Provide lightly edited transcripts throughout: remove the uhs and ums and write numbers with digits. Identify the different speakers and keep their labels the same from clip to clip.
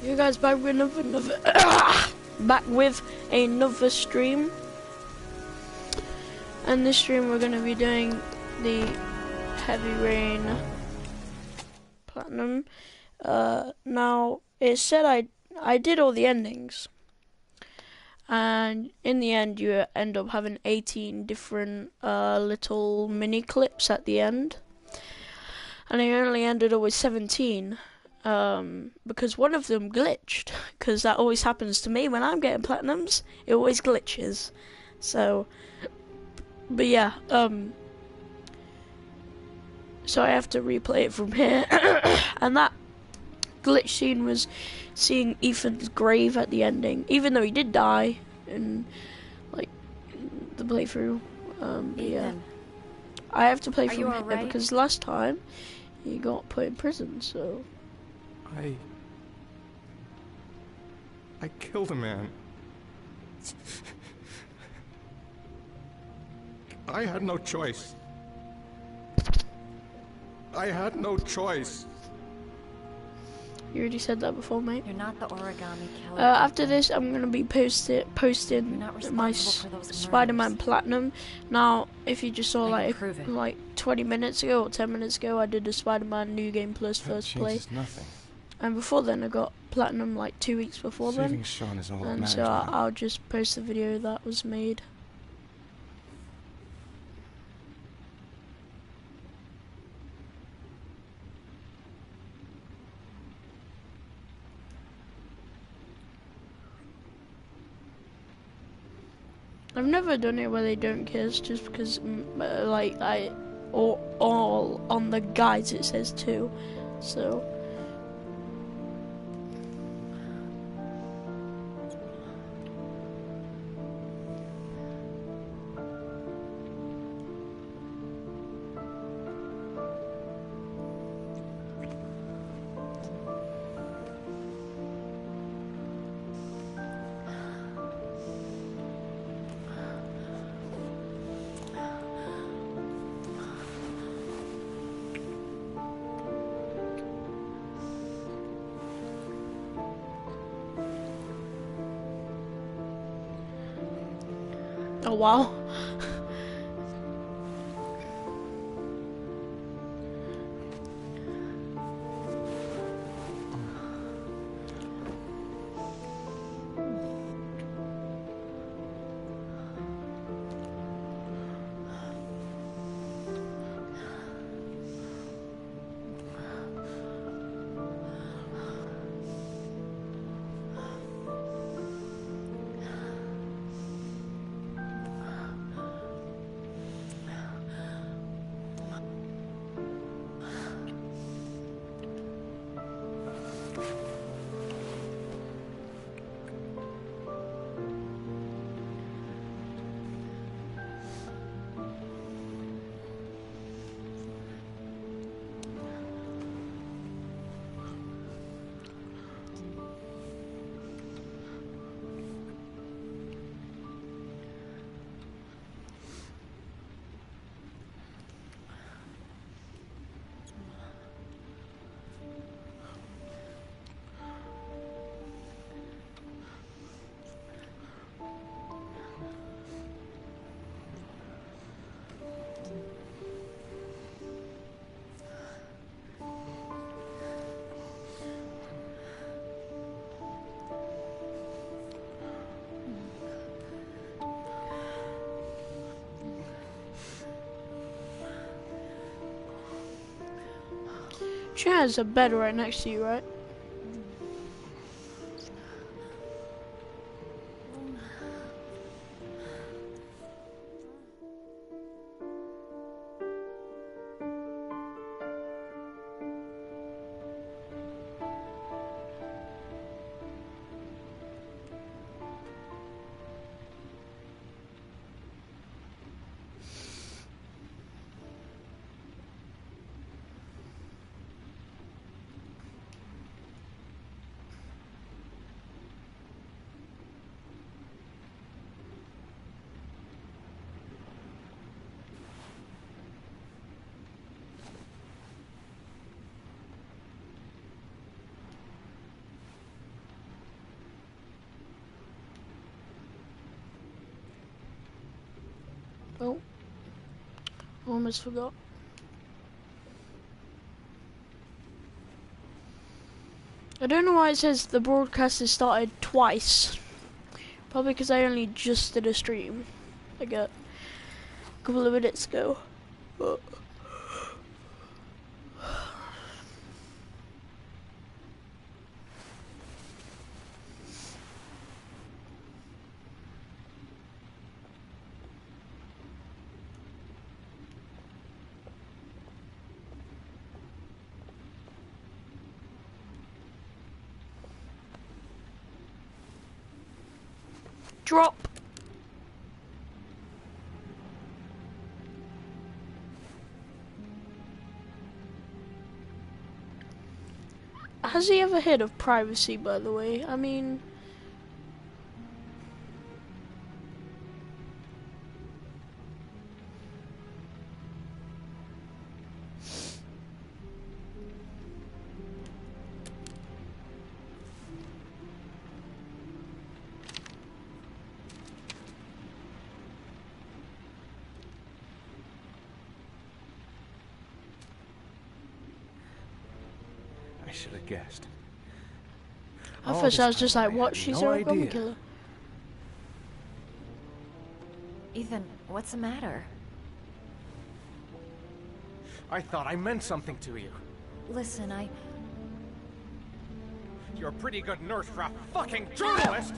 Speaker 1: You guys back with another back with another stream, and this stream we're gonna be doing the Heavy Rain Platinum. Now it said I did all the endings, and in the end you end up having 18 different little mini clips at the end, and I only ended up with 17. Because one of them glitched, because that always happens to me when I'm getting platinums, it always glitches. So, but yeah, so I have to replay it from here, and that glitch scene was seeing Ethan's grave at the ending, even though he did die in, like, the playthrough, but yeah. I have to play from here because last time he got put in prison, so...
Speaker 2: I killed a man. I had no choice. I had no choice.
Speaker 1: You already said that before, mate.
Speaker 3: You're not the origami killer.
Speaker 1: After this, I'm gonna be posting my Spider-Man Platinum. Now, if you just saw like 20 minutes ago or 10 minutes ago, I did the Spider-Man New Game Plus first play.
Speaker 2: Nothing.
Speaker 1: And before then, I got Platinum like 2 weeks before then.
Speaker 2: Sean is all that
Speaker 1: and
Speaker 2: matters
Speaker 1: so
Speaker 2: now.
Speaker 1: I'll just post the video that was made. I've never done it where they don't kiss, just because like all on the guides it says 2, so. Oh wow. She has a bed right next to you, right? Oh, almost forgot. I don't know why it says the broadcast has started twice. Probably because I only just did a stream, like a couple of minutes ago. Drop. Has he ever heard of privacy, by the way? I mean...
Speaker 3: I should have guessed.
Speaker 1: At first I was just like, what? She's a origami killer.
Speaker 4: Ethan, what's the matter?
Speaker 3: I thought I meant something to you.
Speaker 4: Listen,
Speaker 3: You're a pretty good nurse for a fucking journalist!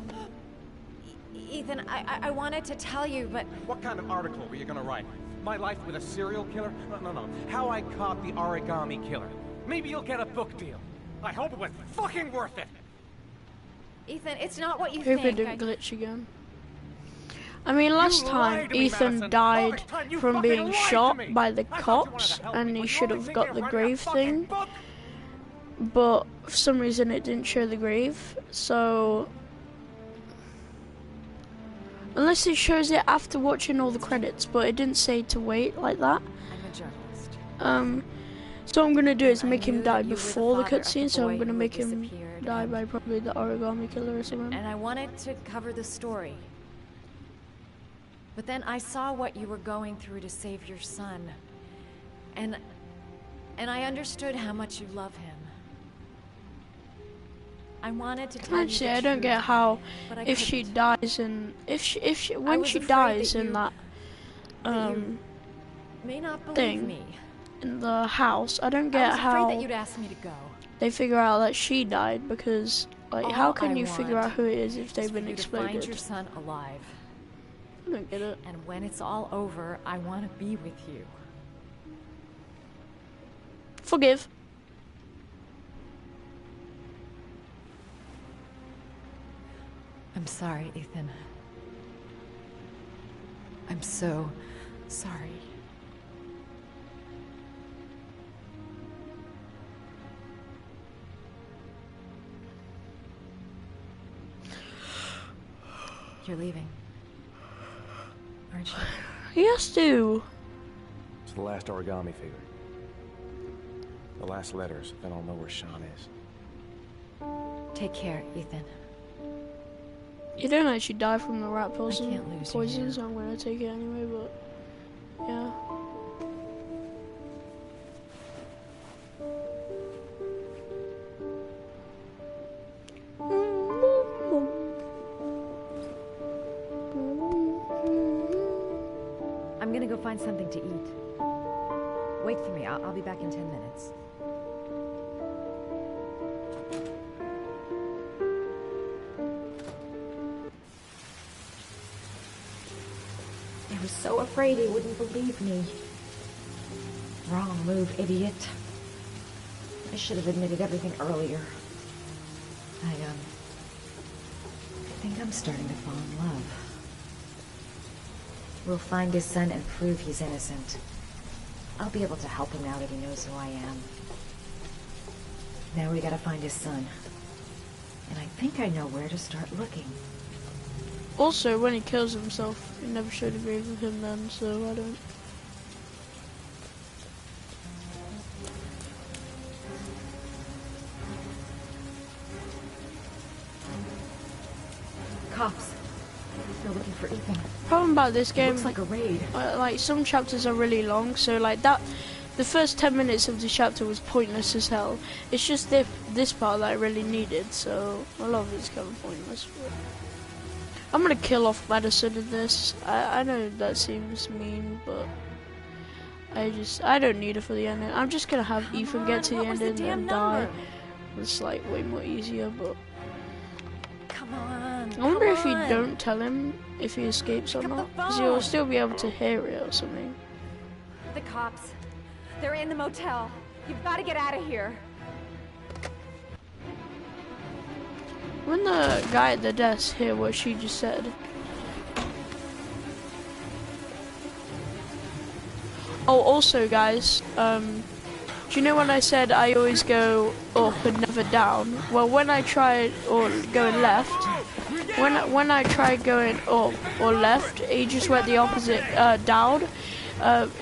Speaker 4: Ethan, I wanted to tell you, but...
Speaker 3: What kind of article were you gonna write? My life with a serial killer? No. How I caught the origami killer. Maybe you'll get a book deal. I hope it was fucking worth it!
Speaker 4: Ethan, it's not what you
Speaker 1: Hope it
Speaker 4: think.
Speaker 1: didn't glitch again. I mean, last time
Speaker 3: me,
Speaker 1: Ethan
Speaker 3: Madison.
Speaker 1: died
Speaker 3: Time you
Speaker 1: from
Speaker 3: fucking
Speaker 1: being
Speaker 3: lied
Speaker 1: shot
Speaker 3: to me.
Speaker 1: by the
Speaker 3: I thought you wanted
Speaker 1: cops,
Speaker 3: to help
Speaker 1: and
Speaker 3: me
Speaker 1: he
Speaker 3: when
Speaker 1: should
Speaker 3: you
Speaker 1: have
Speaker 3: only
Speaker 1: got
Speaker 3: think
Speaker 1: the
Speaker 3: you're
Speaker 1: grave
Speaker 3: writing a
Speaker 1: thing.
Speaker 3: fucking book.
Speaker 1: But for some reason it didn't show the grave, so... Unless it shows it after watching all the credits, but it didn't say to wait like that.
Speaker 4: I'm a journalist.
Speaker 1: So what I'm gonna do is
Speaker 4: I
Speaker 1: make him
Speaker 4: knew
Speaker 1: die
Speaker 4: that you were the
Speaker 1: before the
Speaker 4: father of the
Speaker 1: cutscene, so
Speaker 4: boy
Speaker 1: I'm gonna
Speaker 4: who
Speaker 1: make
Speaker 4: had
Speaker 1: him
Speaker 4: disappeared,
Speaker 1: die
Speaker 4: and-
Speaker 1: by probably the origami killer or something.
Speaker 4: And I wanted to cover the story. But then I saw what you were going through to save your son. And I understood how much you love him. I wanted to tell you
Speaker 1: Actually,
Speaker 4: the
Speaker 1: I don't
Speaker 4: truth,
Speaker 1: get how
Speaker 4: but I
Speaker 1: if she
Speaker 4: couldn't.
Speaker 1: dies in when
Speaker 4: was
Speaker 1: she
Speaker 4: afraid
Speaker 1: dies
Speaker 4: that
Speaker 1: in
Speaker 4: you-
Speaker 1: that
Speaker 4: that you may not believe
Speaker 1: thing.
Speaker 4: me.
Speaker 1: in the house, I don't
Speaker 4: I
Speaker 1: get
Speaker 4: was afraid
Speaker 1: how
Speaker 4: that you'd ask me to go.
Speaker 1: they figure out that she died, because like
Speaker 4: All
Speaker 1: how can
Speaker 4: I
Speaker 1: you figure
Speaker 4: want
Speaker 1: out who it is if
Speaker 4: Is
Speaker 1: they've
Speaker 4: for
Speaker 1: been
Speaker 4: you to find
Speaker 1: exploded?
Speaker 4: your son alive.
Speaker 1: I don't get it.
Speaker 4: And when it's all over, I want to be with you.
Speaker 1: Forgive.
Speaker 4: I'm sorry, Ethan. I'm so sorry. You're leaving, aren't you?
Speaker 1: He has to.
Speaker 5: It's the last origami figure. The last letters, then I'll know where Sean is.
Speaker 4: Take care, Ethan.
Speaker 1: You don't actually die from the rat poison,
Speaker 4: can't lose you now.
Speaker 1: so I'm gonna take it anyway, but yeah.
Speaker 4: I'm gonna go find something to eat. Wait for me. I'll be back in 10 minutes. I was so afraid he wouldn't believe me. Wrong move, idiot. I should have admitted everything earlier. I think I'm starting to fall in love. We'll find his son and prove he's innocent. I'll be able to help him now that he knows who I am. Now we gotta find his son. And I think I know where to start looking.
Speaker 1: Also, when he kills himself, he never showed a grave of him then, so I don't.
Speaker 4: Cops. They're looking for Ethan.
Speaker 1: Problem about this game,
Speaker 4: Looks like a raid.
Speaker 1: like some chapters are really long, so like that, the first 10 minutes of the chapter was pointless as hell. It's just this part that I really needed, so a lot of it's kind of pointless. But I'm gonna kill off Madison in this. I know that seems mean, but I don't need it for the ending. I'm just gonna have Ethan get to the ending and die. It's like way more easier, but
Speaker 6: Come on.
Speaker 1: I wonder if you don't tell him if he escapes or
Speaker 6: Pick up
Speaker 1: not,
Speaker 6: the
Speaker 1: because
Speaker 6: phone.
Speaker 1: you'll still be able to hear it or something.
Speaker 6: The cops. They're in the motel. You've got to get out of here.
Speaker 1: When the guy at the desk hear what she just said. Oh, also guys, do you know when I said I always go up and never down? Well, when I tried or going left, when I tried going up or left, he just went the opposite, down.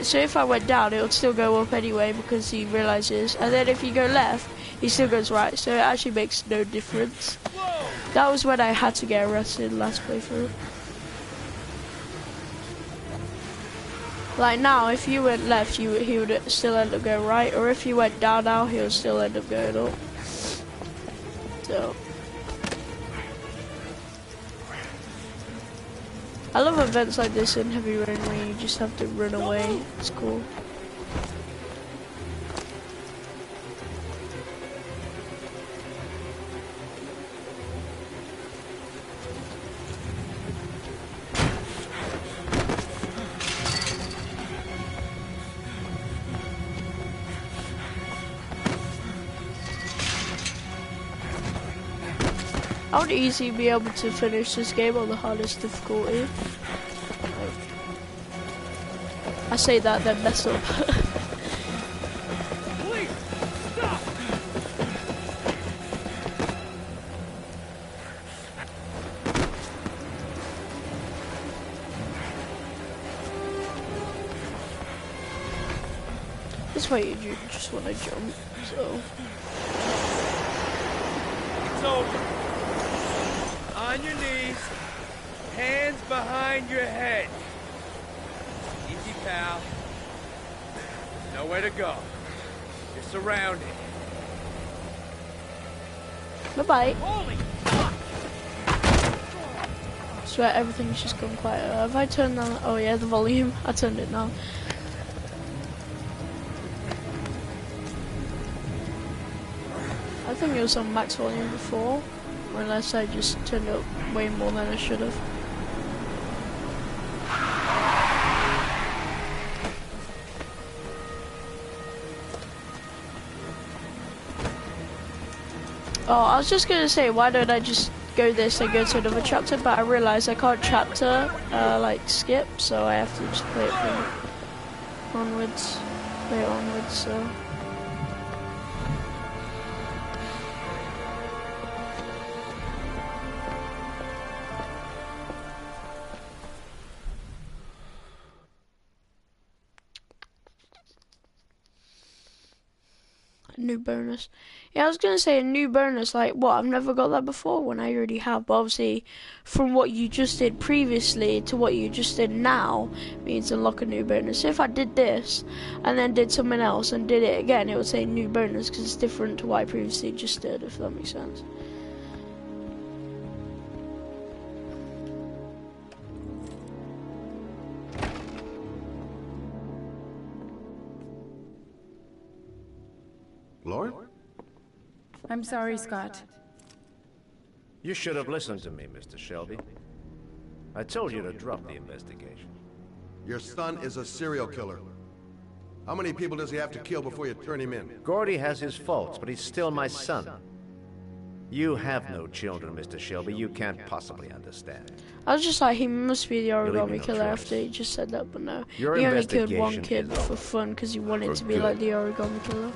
Speaker 1: So if I went down, it would still go up anyway because he realizes. And then if you go left, he still goes right. So it actually makes no difference. That was when I had to get arrested last playthrough. Like now, if you went left, he would still end up going right, or if you went down now, he would still end up going up. So, I love events like this in Heavy Rain where you just have to run away. It's cool. I would easily be able to finish this game on the hardest difficulty. I say that, then mess up.
Speaker 3: Please, stop!
Speaker 1: This way you just want to jump, so.
Speaker 7: It's over. On your knees, hands behind your head. Easy, pal. Nowhere to go. You're surrounded.
Speaker 1: Bye-bye.
Speaker 7: Holy fuck!
Speaker 1: I swear everything's just gone quiet. Have I turned down? Oh yeah, the volume. I turned it now. I think it was on max volume before, unless I just turned it up way more than I should have. Oh, I was just gonna say, why don't I just go this and go to another chapter, but I realised I can't chapter, like, skip, so I have to just play it from onwards, so. New bonus. Yeah, I was gonna say a new bonus, like what, I've never got that before when I already have, but obviously from what you just did previously to what you just did now means unlock a new bonus. So if I did this and then did something else and did it again, it would say new bonus because it's different to what I previously just did, if that makes sense.
Speaker 2: Lord?
Speaker 8: I'm sorry, Scott.
Speaker 9: You should have listened to me, Mr. Shelby. I told you to drop the investigation.
Speaker 10: Your son is a serial killer. How many people does he have to kill before you turn him in?
Speaker 9: Gordy has his faults, but he's still my son. You have no children, Mr. Shelby. You can't possibly understand.
Speaker 1: I was just like, he must be the
Speaker 9: leave me
Speaker 1: origami
Speaker 9: no
Speaker 1: killer
Speaker 9: choice.
Speaker 1: after he just said that, but no.
Speaker 9: Your
Speaker 1: He only killed one
Speaker 9: investigation
Speaker 1: kid
Speaker 9: is
Speaker 1: for
Speaker 9: over.
Speaker 1: fun because he wanted
Speaker 9: For
Speaker 1: to be
Speaker 9: good.
Speaker 1: like the origami killer.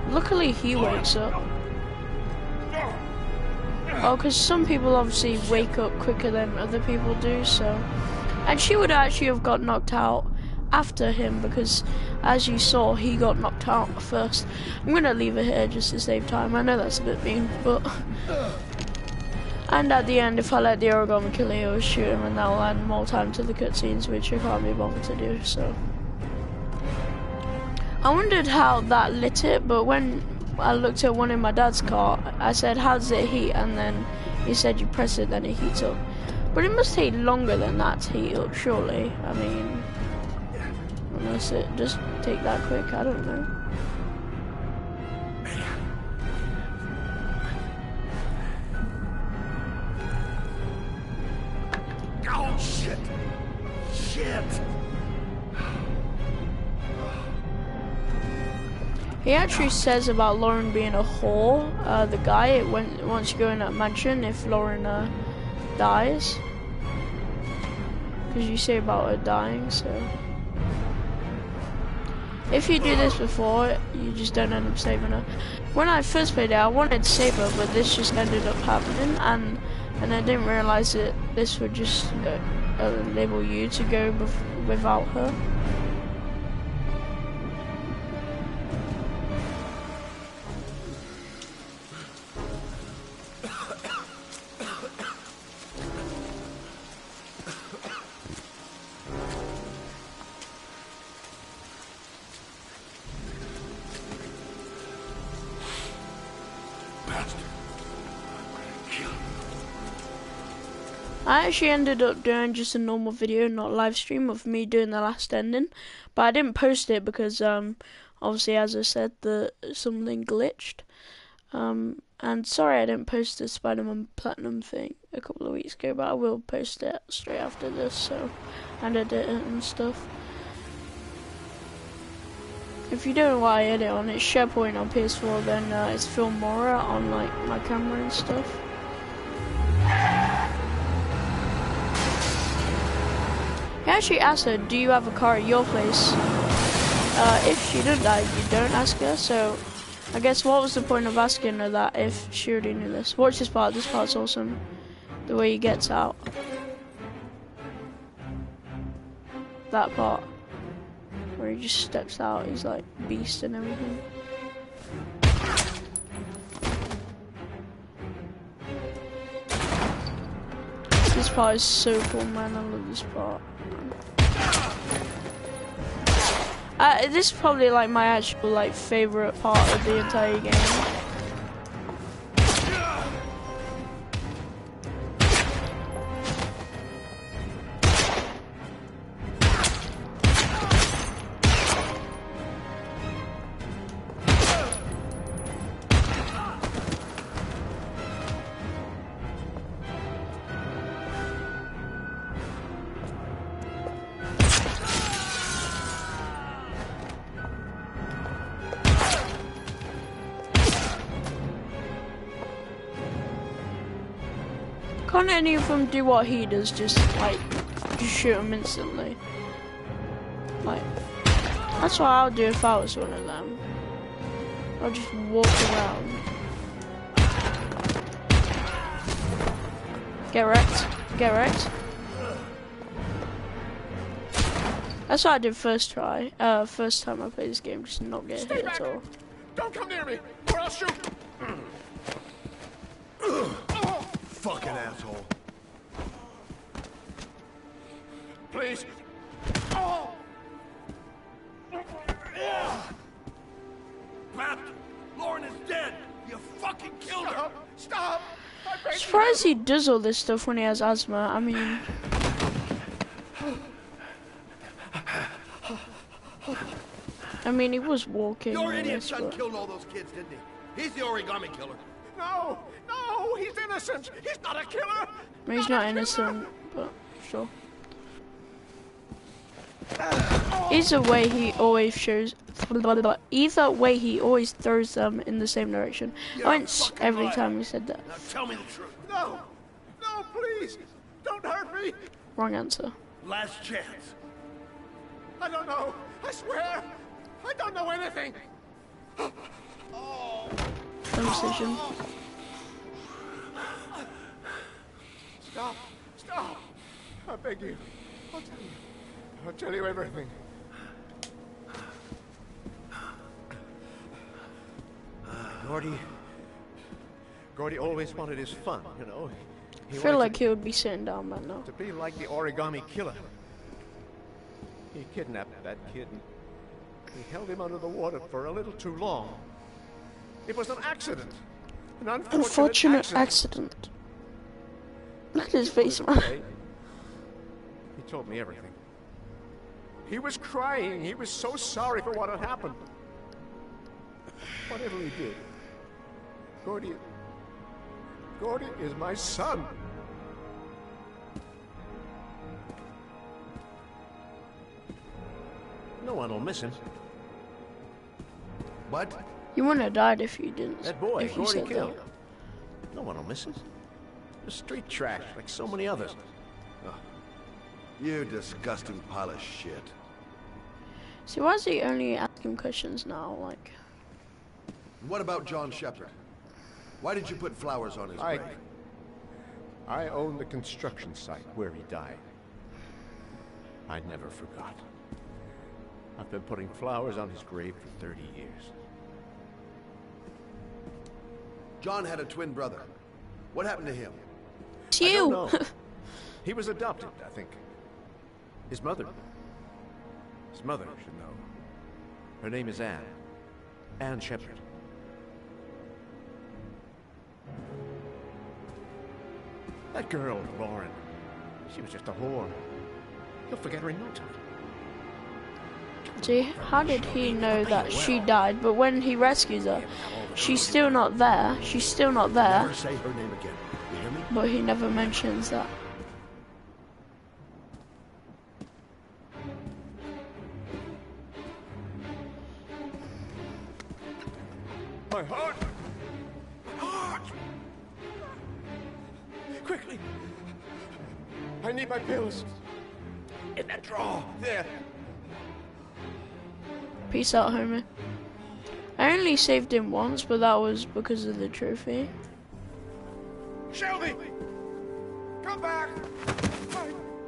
Speaker 1: Luckily he wakes up. Oh, because some people obviously wake up quicker than other people do, so. And she would actually have got knocked out after him because, as you saw, he got knocked out first. I'm gonna leave it here just to save time. I know that's a bit mean, but... And at the end, if I let the origami killer, he'll shoot him and that'll add more time to the cutscenes, which I can't be bothered to do, so... I wondered how that lit it, but when I looked at one in my dad's car, I said, how does it heat? And then he said you press it, then it heats up. But it must take longer than that to heat up, surely. I mean, unless it just take that quick, I don't know.
Speaker 10: Oh, shit! Shit!
Speaker 1: He actually says about Lauren being a whore, the guy, once you go in that mansion, if Lauren dies. Because you say about her dying, so... If you do this before, you just don't end up saving her. When I first played it, I wanted to save her, but this just ended up happening, and I didn't realise that this would just enable you to go without her. I actually ended up doing just a normal video, not live stream, of me doing the last ending, but I didn't post it because obviously, as I said, something glitched. And sorry I didn't post the Spider-Man Platinum thing a couple of weeks ago, but I will post it straight after this, so, and edit it and stuff. If you don't know what I edit on, it's SharePoint on PS4, then it's Filmora on like my camera and stuff. He actually asked her, do you have a car at your place? If she didn't die, you don't ask her, so I guess what was the point of asking her that if she already knew this? Watch this part's awesome. The way he gets out. That part. Where he just steps out, he's like beast and everything. This part is so cool, man, I love this part. This is probably like my actual like favorite part of the entire game. Can't any of them do what he does, just shoot him instantly? Like, that's what I would do if I was one of them. I'll just walk around. Get wrecked. Get wrecked. That's what I did first try. First time I played this game, just not get hit at all.
Speaker 10: Don't come near me, or I'll shoot! Fucking asshole. Please. Pat, Lauren is dead. You fucking killed her. Stop.
Speaker 1: Surprised he does all this stuff when he has asthma. I mean, he was walking.
Speaker 10: Your idiot son killed all those kids, didn't he? He's the origami killer. No, no, he's innocent. He's not a killer.
Speaker 1: He's not innocent, but sure. Either way, he always shows. Either way, he always throws them in the same direction. I went every time he said that.
Speaker 10: Now tell me the truth. No, no, please, don't hurt me.
Speaker 1: Wrong answer.
Speaker 10: Last chance. I don't know. I swear, I don't know anything. Oh.
Speaker 1: Conversation.
Speaker 10: Stop, stop. I beg you. I'll tell you everything.
Speaker 9: Gordy always wanted his fun, you know.
Speaker 1: I feel like he would be sitting down right now.
Speaker 9: To be like the Origami Killer. He kidnapped that kid and he held him under the water for a little too long. It was an accident. An unfortunate accident.
Speaker 1: Look at his face, man.
Speaker 9: He told me everything. He was crying. He was so sorry for what had happened. Whatever he did, Gordy is my son. No one will miss him.
Speaker 10: What?
Speaker 1: You wouldn't have died if you didn't.
Speaker 9: That boy,
Speaker 1: if you
Speaker 9: Gordy
Speaker 1: said
Speaker 9: killed.
Speaker 1: that.
Speaker 9: No one will miss him. The street trash, like so many others.
Speaker 10: Oh, you disgusting pile of shit.
Speaker 1: See, why is he only asking questions now? Like,
Speaker 10: What about John Shepard? Why did you put flowers on his grave?
Speaker 9: I own the construction site where he died. I never forgot. I've been putting flowers on his grave for 30 years.
Speaker 10: John had a twin brother. What happened to him?
Speaker 1: it's
Speaker 9: I
Speaker 1: you.
Speaker 9: don't know. He was adopted, I think. His mother should know. Her name is Anne. Anne Shepard. That girl, Lauren, she was just a whore. You'll forget her in no time.
Speaker 1: See, how did he know that she died? But when he rescues her, she's still not there. She's still not there.
Speaker 10: Never say her name again. You hear me?
Speaker 1: But he never mentions that.
Speaker 9: My heart! My heart! Quickly! I need my pills. In that drawer, there.
Speaker 1: Peace out, homie. I only saved him once, but that was because of the trophy.
Speaker 10: Shelby! Come back! I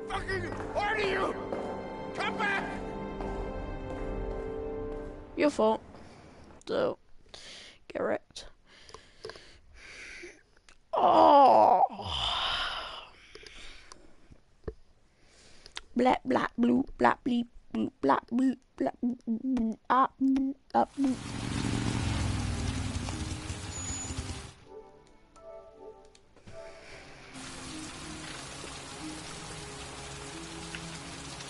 Speaker 10: fucking order you! Come back!
Speaker 1: Your fault. So, get wrecked. Oh. Black, black, blue, black, bleep, blue, black, blue, black, blue, ah, blue, ah, blue.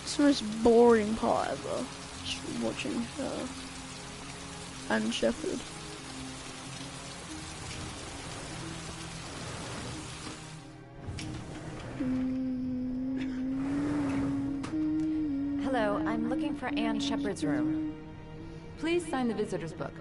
Speaker 1: It's the most boring part ever. Just watching Anne Shepard.
Speaker 6: Hello, I'm looking for Anne Shepard's room.
Speaker 8: Please sign the visitor's book.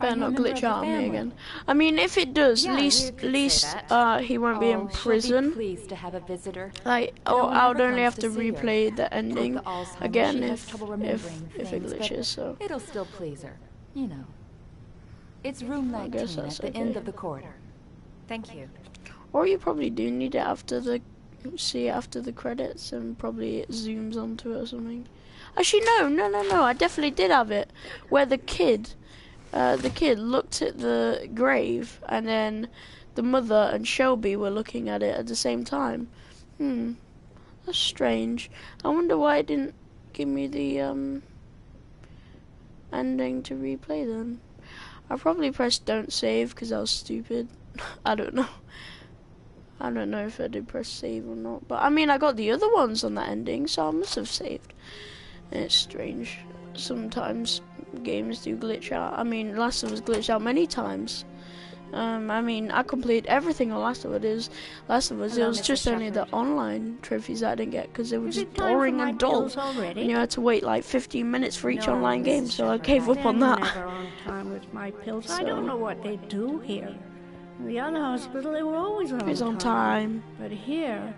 Speaker 1: Better not glitch out on me again. I mean, if it does,
Speaker 6: Yeah,
Speaker 1: at least he won't be in
Speaker 6: She'll be
Speaker 1: prison.
Speaker 6: pleased to have a visitor.
Speaker 1: Like,
Speaker 6: No
Speaker 1: or
Speaker 6: one
Speaker 1: I
Speaker 6: ever
Speaker 1: would only
Speaker 6: comes
Speaker 1: have
Speaker 6: to
Speaker 1: to
Speaker 6: see her.
Speaker 1: replay the ending
Speaker 6: With Alzheimer's,
Speaker 1: again
Speaker 6: she has
Speaker 1: if
Speaker 6: trouble
Speaker 1: if
Speaker 6: remembering
Speaker 1: it
Speaker 6: things, but
Speaker 1: glitches. So
Speaker 6: it'll still please her, you know. It's room
Speaker 1: I guess
Speaker 6: 19 at
Speaker 1: that's
Speaker 6: the end
Speaker 1: okay.
Speaker 6: of the corridor. Thank you.
Speaker 1: or you probably do need it after the after the credits, and probably it zooms onto it or something. Actually, no. I definitely did have it where the kid looked at the grave, and then the mother and Shelby were looking at it at the same time. That's strange. I wonder why it didn't give me the ending to replay then. I probably pressed don't save because I was stupid. I don't know. I don't know if I did press save or not. But I mean, I got the other ones on that ending, so I must have saved. And it's strange. Sometimes games do glitch out. I mean, Last of Us glitched out many times. I mean, I completed everything on Last of Us.
Speaker 6: Hello,
Speaker 1: It was
Speaker 6: Mrs.
Speaker 1: just only the
Speaker 6: Shepherd.
Speaker 1: online trophies that I didn't get because they were
Speaker 11: Is
Speaker 1: just
Speaker 11: it time for
Speaker 1: boring
Speaker 11: my
Speaker 1: and dull.
Speaker 11: pills already?
Speaker 1: And you had to wait like 15 minutes for each
Speaker 6: No,
Speaker 1: online
Speaker 6: Mrs.
Speaker 1: game, so I
Speaker 6: Shepherd,
Speaker 1: gave up on
Speaker 11: They're
Speaker 1: that.
Speaker 11: never on time with my pills. I
Speaker 1: So-
Speaker 11: don't know what they do here. In the other hospital, they were always on
Speaker 1: It's on time.
Speaker 11: But here,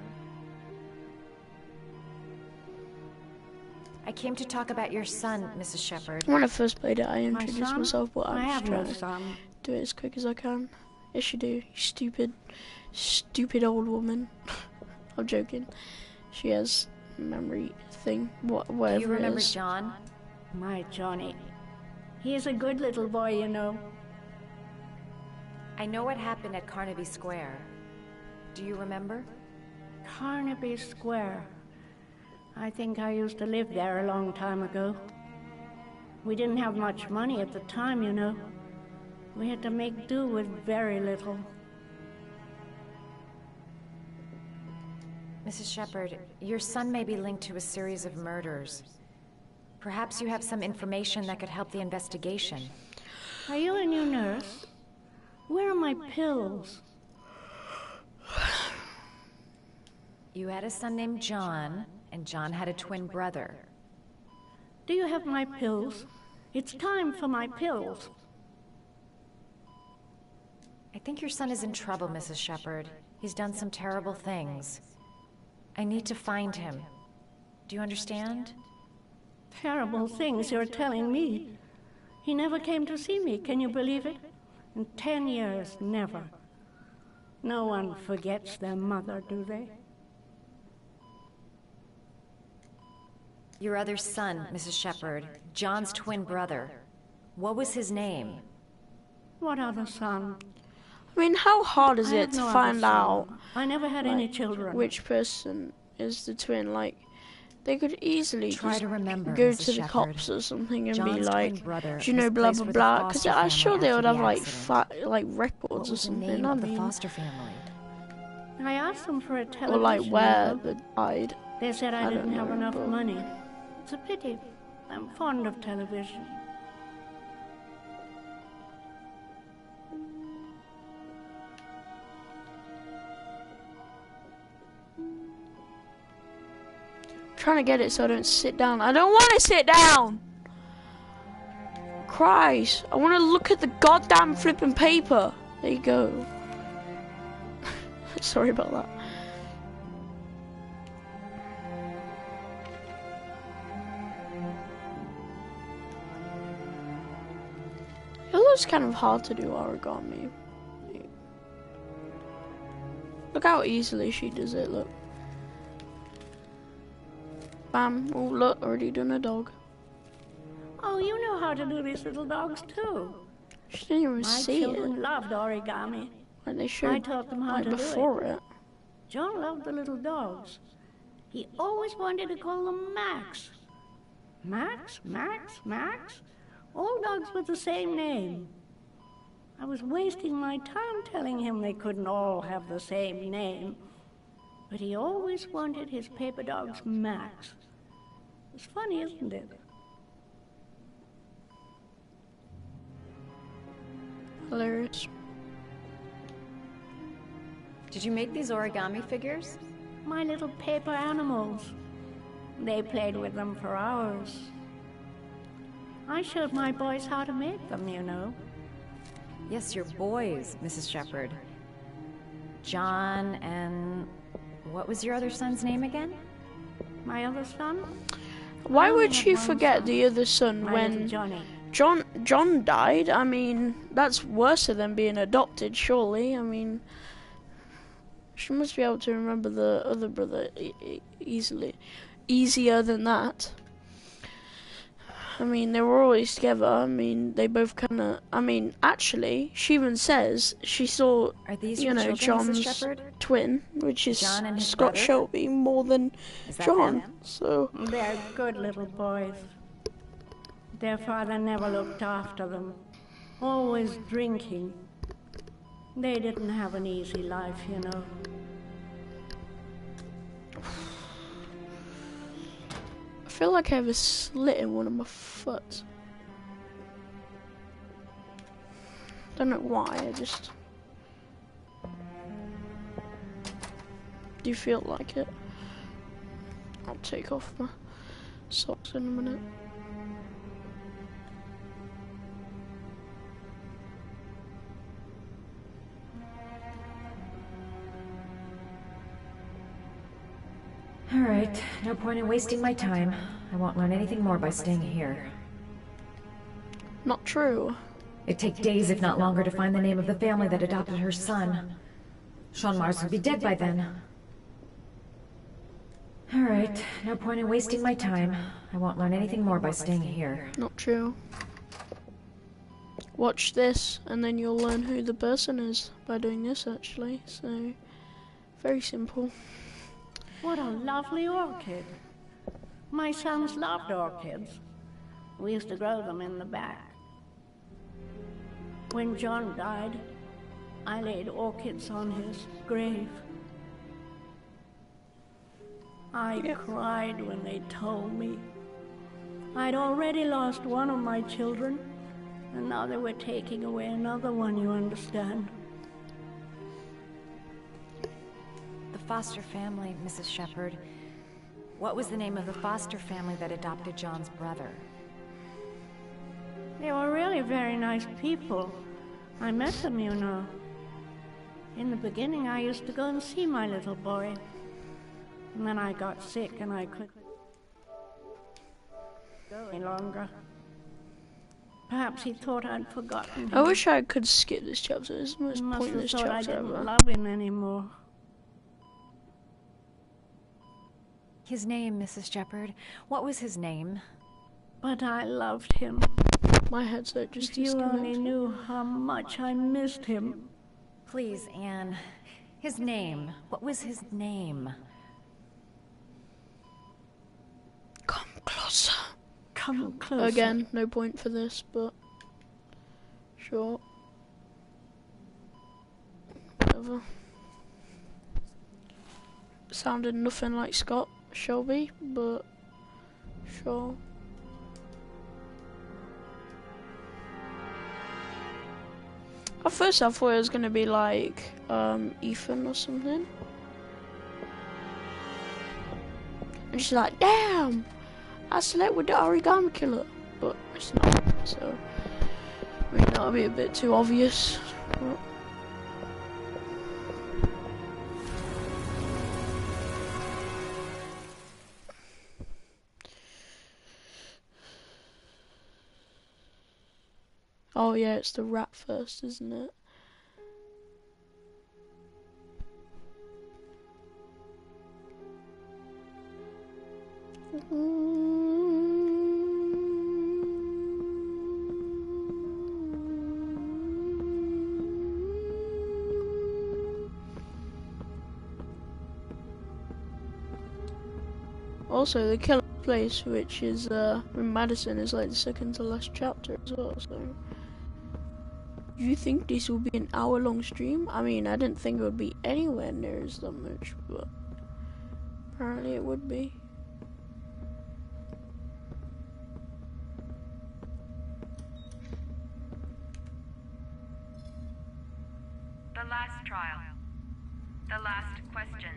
Speaker 6: I came to talk about your son, Mrs. Shepard.
Speaker 1: When I first played it, I
Speaker 11: my
Speaker 1: introduced
Speaker 11: son,
Speaker 1: myself, but
Speaker 11: I
Speaker 1: I'm
Speaker 11: have
Speaker 1: just
Speaker 11: no
Speaker 1: trying to
Speaker 11: son.
Speaker 1: do it as quick as I can. Yes, you do. You stupid old woman. I'm joking. She has a memory thing,
Speaker 6: Do
Speaker 1: whatever
Speaker 6: you remember
Speaker 1: it is.
Speaker 6: John?
Speaker 11: My Johnny. He is a good little boy, you know.
Speaker 4: I know what happened at Carnaby Square. Do you remember?
Speaker 11: Carnaby Square. I think I used to live there a long time ago. We didn't have much money at the time, you know. We had to make do with very little.
Speaker 4: Mrs. Shepherd, your son may be linked to a series of murders. Perhaps you have some information that could help the investigation.
Speaker 11: Are you a new nurse? Where are my pills?
Speaker 4: You had a son named John, and John had a twin brother.
Speaker 11: Do you have my pills? It's time for my pills.
Speaker 4: I think your son is in trouble, Mrs. Shepherd. He's done some terrible things. I need to find him. Do you understand?
Speaker 11: Terrible things you're telling me. He never came to see me, can you believe it? In 10 years, never. No one forgets their mother, do they?
Speaker 4: Your other son, Mrs. Shepherd, John's twin brother. What was his name?
Speaker 11: What other son?
Speaker 1: I mean, how hard is it to find out?
Speaker 11: I never had any children.
Speaker 1: Which person is the twin? Like, they could easily
Speaker 4: Try
Speaker 1: just
Speaker 4: to remember,
Speaker 1: go
Speaker 4: Mrs.
Speaker 1: to the
Speaker 4: Shepherd.
Speaker 1: cops or something and
Speaker 4: John's
Speaker 1: be like,
Speaker 4: twin brother
Speaker 1: do you know,
Speaker 4: was
Speaker 1: blah
Speaker 4: placed
Speaker 1: blah
Speaker 4: with the
Speaker 1: blah. Because
Speaker 4: foster
Speaker 1: I'm sure
Speaker 4: family
Speaker 1: they would
Speaker 4: after
Speaker 1: have
Speaker 4: the
Speaker 1: like
Speaker 4: accident.
Speaker 1: records
Speaker 4: What
Speaker 1: or
Speaker 4: was the
Speaker 1: something.
Speaker 4: name
Speaker 1: I
Speaker 4: of the
Speaker 1: mean,
Speaker 4: foster family?
Speaker 11: I asked them for a television.
Speaker 1: or like where
Speaker 11: number.
Speaker 1: they died.
Speaker 11: They said I
Speaker 1: I
Speaker 11: didn't
Speaker 1: don't
Speaker 11: have
Speaker 1: know,
Speaker 11: enough
Speaker 1: but-
Speaker 11: money. It's a pity. I'm fond of television.
Speaker 1: Trying to get it so I don't sit down. I don't want to sit down. Christ, I want to look at the goddamn flipping paper. There you go. Sorry about that. It looks kind of hard to do origami. Look how easily she does it, look. Bam. Oh, look, already done a dog.
Speaker 11: Oh, you know how to do these little dogs too.
Speaker 1: She didn't even
Speaker 11: My
Speaker 1: see
Speaker 11: children
Speaker 1: it.
Speaker 11: loved origami.
Speaker 1: Like they showed
Speaker 11: I taught them how
Speaker 1: like
Speaker 11: to do
Speaker 1: before
Speaker 11: it.
Speaker 1: it.
Speaker 11: John loved the little dogs. He always wanted to call them Max. Max, Max, Max? All dogs with the same name. I was wasting my time telling him they couldn't all have the same name. But he always wanted his paper dogs Max. It's funny, isn't it?
Speaker 1: Hilarious.
Speaker 4: Did you make these origami figures?
Speaker 11: My little paper animals. They played with them for hours. I showed my boys how to make them, you know.
Speaker 4: Yes, your boys, Mrs. Shepherd. John and... what was your other son's name again?
Speaker 11: My other son?
Speaker 1: Why
Speaker 11: I
Speaker 1: would
Speaker 11: only
Speaker 1: she
Speaker 11: have one
Speaker 1: forget
Speaker 11: son.
Speaker 1: the other son
Speaker 11: My little
Speaker 1: when
Speaker 11: Johnny.
Speaker 1: John died? I mean, that's worse than being adopted, surely. I mean, she must be able to remember the other brother easier than that. I mean, they were always together. I mean, they both kind of... I mean, actually, she even says she saw,
Speaker 4: Are these
Speaker 1: you
Speaker 4: your
Speaker 1: know,
Speaker 4: children, Mrs.
Speaker 1: John's
Speaker 4: Shepherd?
Speaker 1: twin, which is
Speaker 4: John and his
Speaker 1: Scott
Speaker 4: brother?
Speaker 1: Shelby, more than
Speaker 4: Is that
Speaker 1: John.
Speaker 4: them?
Speaker 1: So,
Speaker 11: They're good little boys. Their father never looked after them. Always drinking. They didn't have an easy life, you know.
Speaker 1: I feel like I have a slit in one of my foot. Don't know why, I just... Do you feel like it? I'll take off my socks in a minute.
Speaker 4: All right, no point in wasting my time. I won't learn anything more by staying here.
Speaker 1: Not true.
Speaker 4: It'd take days, if not longer, to find the name of the family that adopted her son. Sean Mars would be dead by then. Alright, no point in wasting my time. I won't learn anything more by staying here.
Speaker 1: Not true. Watch this, and then you'll learn who the person is by doing this, actually. So, very simple.
Speaker 11: What a lovely orchid. My sons loved orchids. We used to grow them in the back. When John died, I laid orchids on his grave. I cried when they told me I'd already lost one of my children, and now they were taking away another one, you understand.
Speaker 4: The foster family, Mrs. Shepherd. What was the name of the foster family that adopted John's brother?
Speaker 11: They were really very nice people. I met them, you know. In the beginning, I used to go and see my little boy. And then I got sick and I couldn't go any longer. Perhaps he thought I'd forgotten him.
Speaker 1: I wish I could skip this chapter. It's the most pointless chapter
Speaker 11: I didn't
Speaker 1: ever.
Speaker 11: love him anymore.
Speaker 4: His name, Mrs. Shepherd. What was his name?
Speaker 11: But I loved him.
Speaker 1: My headset just
Speaker 11: If you only knew how much I missed him.
Speaker 4: Please, Anne. His name. What was his name?
Speaker 1: Come closer.
Speaker 11: Come closer.
Speaker 1: Again, no point for this, but sure. Whatever. Sounded nothing like Scott Shelby, but sure. At first I thought it was gonna be like Ethan or something. And she's like, damn! I slept with the origami killer. But it's not, so I mean that'll be a bit too obvious. But oh yeah, it's the rat first, isn't it? Also, the killer place, which is in Madison, is like the second to last chapter as well. So, do you think this will be an hour-long stream? I mean, I didn't think it would be anywhere near as that much, but apparently it would be.
Speaker 12: The last trial. The last question.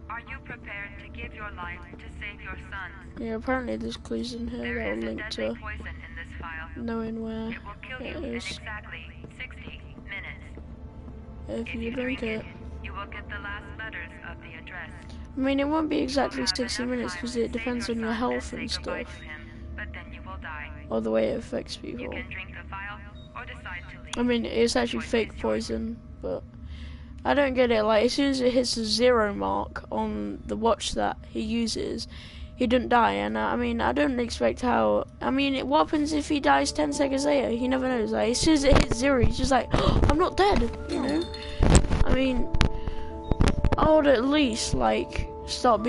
Speaker 12: Are you prepared to give your life to save your sons?
Speaker 1: Yeah, apparently there's clues in here that will link to
Speaker 12: Poison in this file.
Speaker 1: knowing where
Speaker 12: It will kill you
Speaker 1: it
Speaker 12: in
Speaker 1: is.
Speaker 12: exactly 60 minutes.
Speaker 1: If you drink it.
Speaker 12: You will get the last letters of the address.
Speaker 1: I mean, it won't be exactly 60 minutes because it depends on your health and stuff.
Speaker 12: But then you will die.
Speaker 1: Or the way it affects people.
Speaker 12: You can drink the vial or decide to leave.
Speaker 1: I mean, it's actually fake poison, but I don't get it. Like, as soon as it hits the 0 mark on the watch that he uses, he doesn't die. And I mean, I don't expect how. I mean, what happens if he dies 10 seconds later? He never knows. Like, as soon as it hits 0, he's just like, oh, I'm not dead, you know? I mean, I would at least, like, start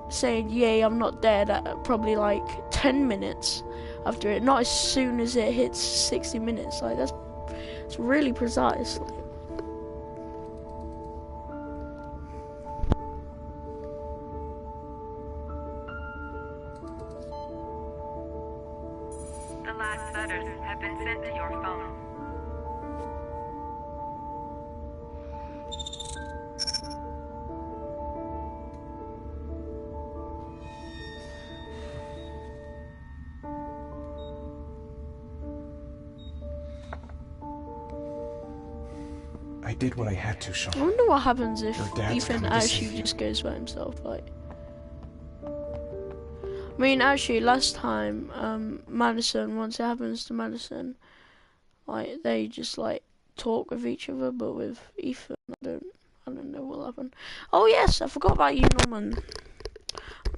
Speaker 1: saying, yay, I'm not dead at probably, like, 10 minutes after it. Not as soon as it hits 60 minutes. Like, it's really precise. Like,
Speaker 12: The last letters have been sent to your phone.
Speaker 5: I did what I had to, Sean.
Speaker 1: I wonder what happens if
Speaker 5: Your dad's
Speaker 1: Ethan
Speaker 5: coming to see
Speaker 1: actually
Speaker 5: you.
Speaker 1: just goes by himself. Like, I mean, actually, last time, Madison, once it happens to Madison, like, they just, like, talk with each other, but with Ethan, I don't know what'll happen. Oh, yes, I forgot about you, Norman.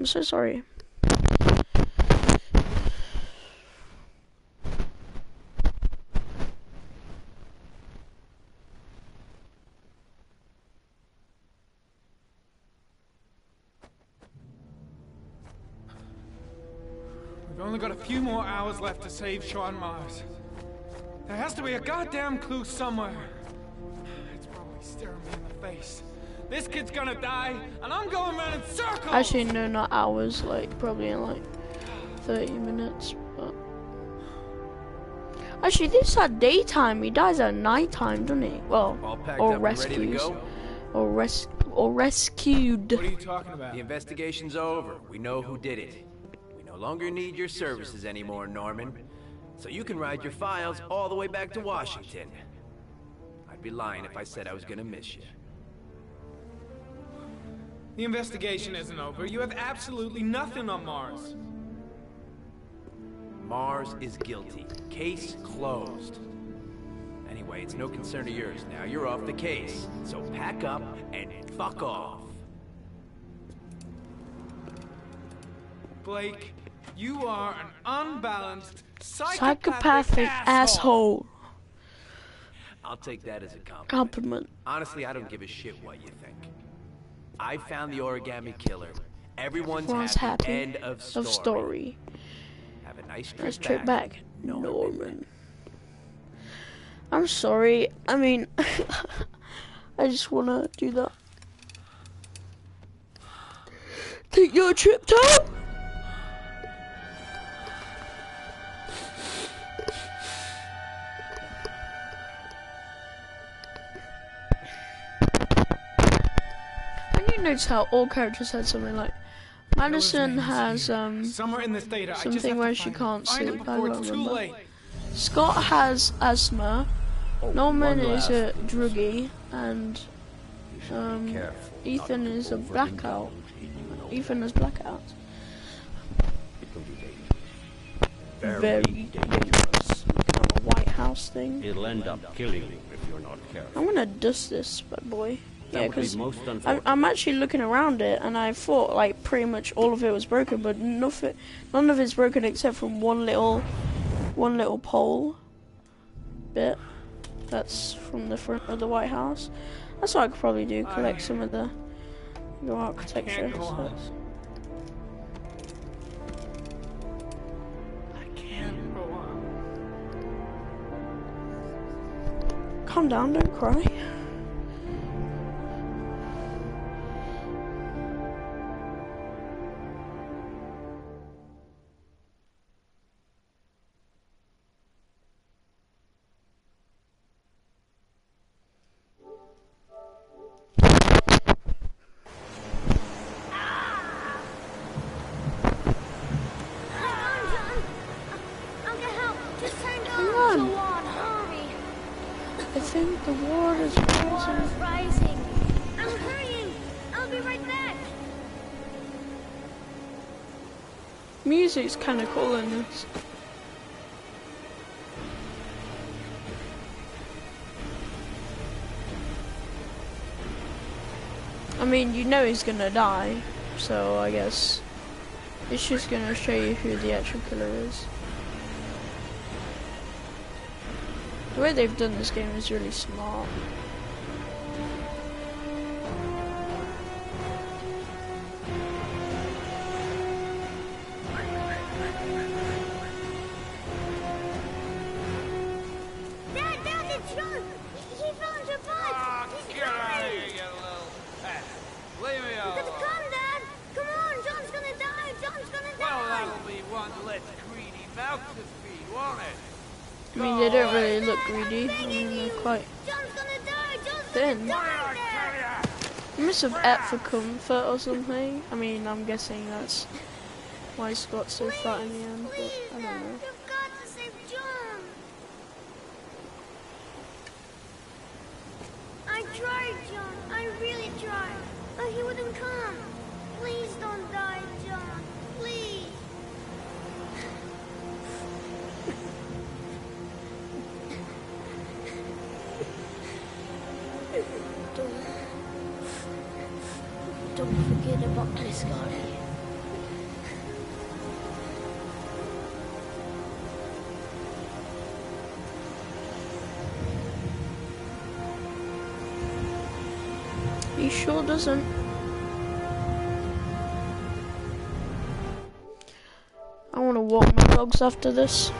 Speaker 1: I'm so sorry.
Speaker 3: We've only got a few more hours left to save Sean Mars. There has to be a goddamn clue somewhere. It's probably staring me in the face. This kid's gonna die, and I'm going around in circles!
Speaker 1: Actually, no, not hours, like, probably in, like, 30 minutes, but... Actually, this is at daytime, he dies at nighttime, doesn't he? Well, or rescues. Or rescued.
Speaker 3: What are you talking about?
Speaker 13: The investigation's over. We know who did it. We no longer need your services anymore, Norman. So you can ride your files all the way back to Washington. I'd be lying if I said I was gonna miss you.
Speaker 3: The investigation isn't over. You have absolutely nothing on Mars.
Speaker 13: Mars is guilty. Case closed. Anyway, it's no concern of yours now. You're off the case. So pack up and fuck off.
Speaker 3: Blake, you are an unbalanced,
Speaker 1: psychopathic asshole.
Speaker 13: I'll take that as a
Speaker 1: compliment.
Speaker 13: Honestly, I don't give a shit what you think. I found the origami killer. Everyone's happy. End of story. Have a nice trip
Speaker 1: back. Norman. I'm sorry. I mean, I just wanna do that. Take your trip, Tom. Notice how all characters had something like Madison has
Speaker 3: somewhere in this data,
Speaker 1: something where she can't sleep. I don't remember. Scott has asthma. Norman is a druggie, and Ethan is a blackout. Ethan has blackouts. Very dangerous. Kind of a White House thing.
Speaker 14: It'll end up killing you if you're not careful.
Speaker 1: I'm gonna dust this bad boy. Yeah, because
Speaker 14: I'm
Speaker 1: actually looking around it, and I thought like pretty much all of it was broken, but none of it's broken except from one little pole bit. That's from the front of the White House. That's what I could probably do. Collect some of the architecture.
Speaker 3: I can't go on.
Speaker 1: Calm down, don't cry. I think the water's rising.
Speaker 11: I'm hurrying. I'll be right back.
Speaker 1: Music's kind of cool in this. I mean, you know he's gonna die, so I guess it's just gonna show you who the actual killer is. The way they've done this game is really smart.
Speaker 11: Dad, it's John! He fell into a pipe! He's
Speaker 7: Get out of here, you little pet! Leave me alone!
Speaker 11: Come, Dad! Come on, John's gonna die! John's gonna die!
Speaker 7: Well, that'll be one less greedy mouth to feed, won't it?
Speaker 1: I mean, they don't really look greedy. I mean, they're quite thin. He must have ate for comfort or something. I mean, I'm guessing that's why Scott's so fat in the end, but I don't know.
Speaker 11: You've got to save John! I tried, John. I really tried. But he wouldn't come. Please don't die, John. Please. Don't forget about this guy.
Speaker 1: sure doesn't. I want to walk my dogs after this.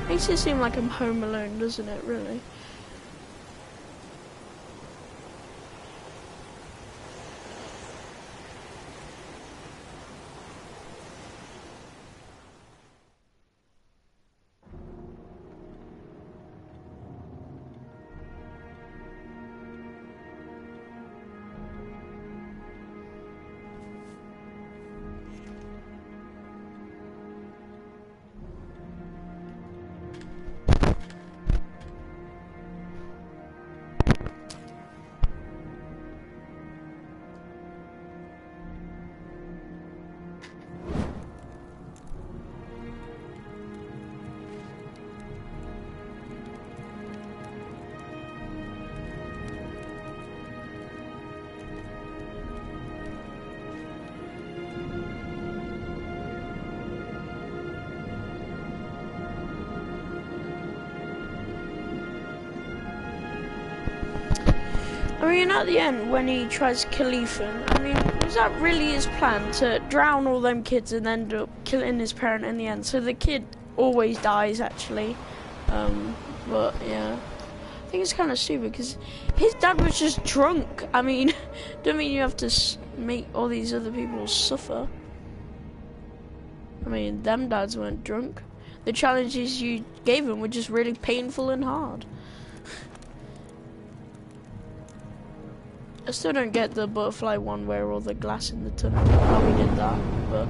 Speaker 1: Makes it seem like I'm home alone, doesn't it, really? I mean, at the end, when he tries to kill Ethan, I mean, was that really his plan, to drown all them kids and end up killing his parent in the end? So the kid always dies, actually. But, yeah. I think it's kind of stupid, because his dad was just drunk. I mean, don't mean you have to make all these other people suffer. I mean, them dads weren't drunk. The challenges you gave him were just really painful and hard. I still don't get the butterfly one where all the glass in the tunnel, how we did that, but...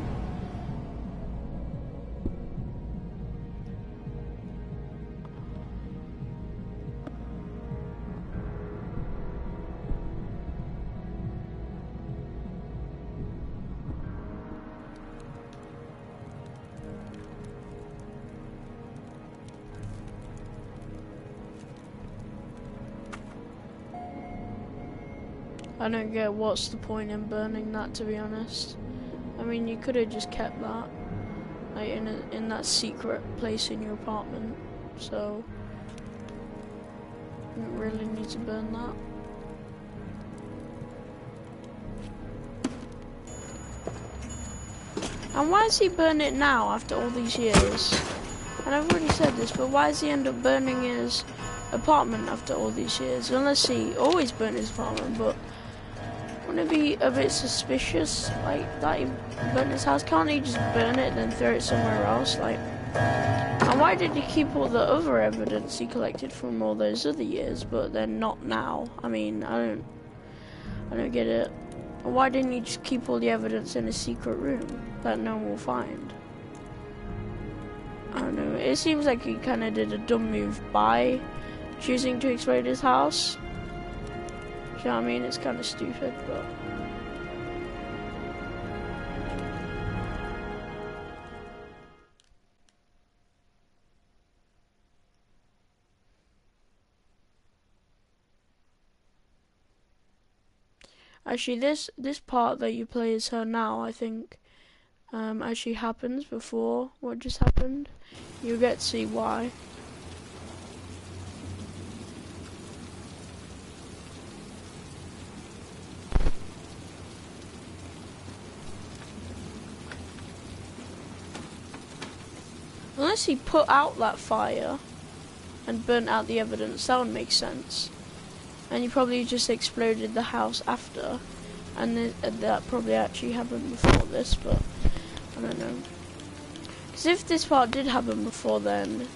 Speaker 1: I don't get what's the point in burning that, to be honest. I mean, you could have just kept that, like, in that secret place in your apartment. So you don't really need to burn that. And why does he burn it now after all these years? And I've already said this, but why does he end up burning his apartment after all these years? Unless he always burnt his apartment, but wouldn't it be a bit suspicious, like, that he burnt his house? Can't he just burn it and then throw it somewhere else? Like, and why did he keep all the other evidence he collected from all those other years, but then not now? I mean, I don't get it. Why didn't he just keep all the evidence in a secret room that no one will find? I don't know. It seems like he kind of did a dumb move by choosing to explode his house. You know what I mean? It's kind of stupid, but... Actually, this part that you play as her now, I think, actually happens before what just happened. You'll get to see why. Unless he put out that fire and burnt out the evidence, that would make sense. And he probably just exploded the house after, and that probably actually happened before this, but I don't know. Because if this part did happen before then,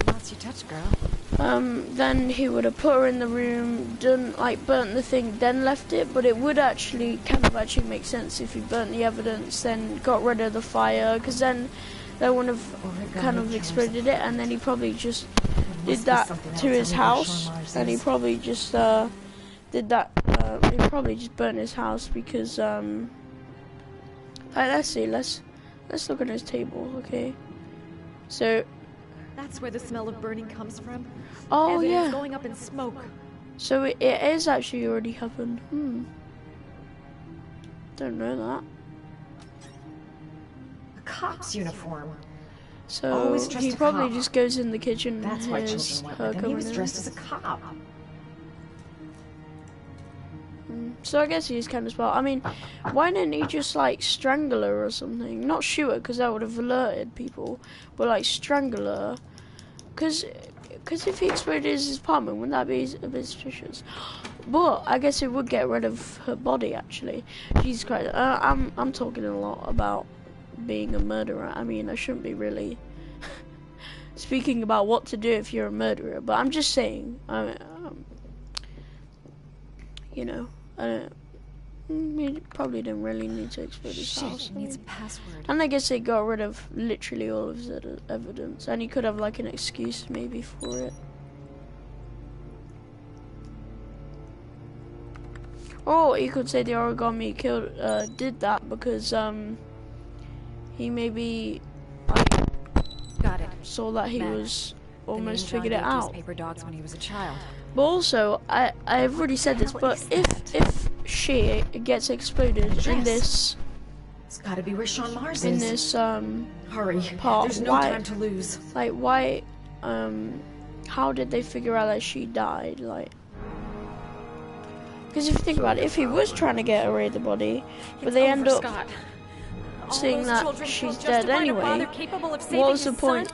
Speaker 4: What's your touch, girl?
Speaker 1: then he would have put her in the room, burnt the thing, then left it. But it would actually kind of make sense if he burnt the evidence, then got rid of the fire, because then they would have kind of exploded it, and then he probably just did that to his house, and he probably just did that. He probably just burnt his house because let's see, let's look at his table, okay? So
Speaker 15: that's where the smell of burning comes from.
Speaker 1: Oh,
Speaker 15: evidence
Speaker 1: yeah.
Speaker 15: Going up in smoke.
Speaker 1: So it is actually already happened. Don't know that.
Speaker 4: A cop's uniform.
Speaker 1: So
Speaker 4: Always dressed
Speaker 1: he
Speaker 4: a
Speaker 1: probably
Speaker 4: cop.
Speaker 1: just goes in the kitchen
Speaker 4: That's
Speaker 1: and
Speaker 4: why
Speaker 1: hears
Speaker 4: children went
Speaker 1: her
Speaker 4: with him. He
Speaker 1: coming
Speaker 4: was
Speaker 1: in.
Speaker 4: dressed as a cop.
Speaker 1: So I guess he's kind of smart. I mean, why didn't he just like strangle her or something? Not shoot her, because that would have alerted people. But like strangle her, because if he exploded his apartment, wouldn't that be a bit suspicious? But I guess it would get rid of her body. Actually, Jesus Christ, I'm talking a lot about being a murderer. I mean, I shouldn't be really speaking about what to do if you're a murderer. But I'm just saying, you know. He probably didn't really need to explode his house.
Speaker 15: Needs a password.
Speaker 1: And I guess they got rid of literally all of his evidence, and he could have like an excuse maybe for it. Or he could say the Origami did that because he maybe
Speaker 15: Got it.
Speaker 1: saw that he was almost figured it out.
Speaker 15: Paper dogs when he was a child.
Speaker 1: But also, I've already said this, but if she gets exploded in this,
Speaker 4: it's got to be where Sean Mars
Speaker 1: in
Speaker 4: is.
Speaker 1: this
Speaker 4: Hurry!
Speaker 1: part,
Speaker 4: There's no
Speaker 1: why,
Speaker 4: time to lose.
Speaker 1: Like why, how did they figure out that she died? Like, because if you think about it, if he was trying to get away with the body, but they end up seeing that she's dead anyway, what was the point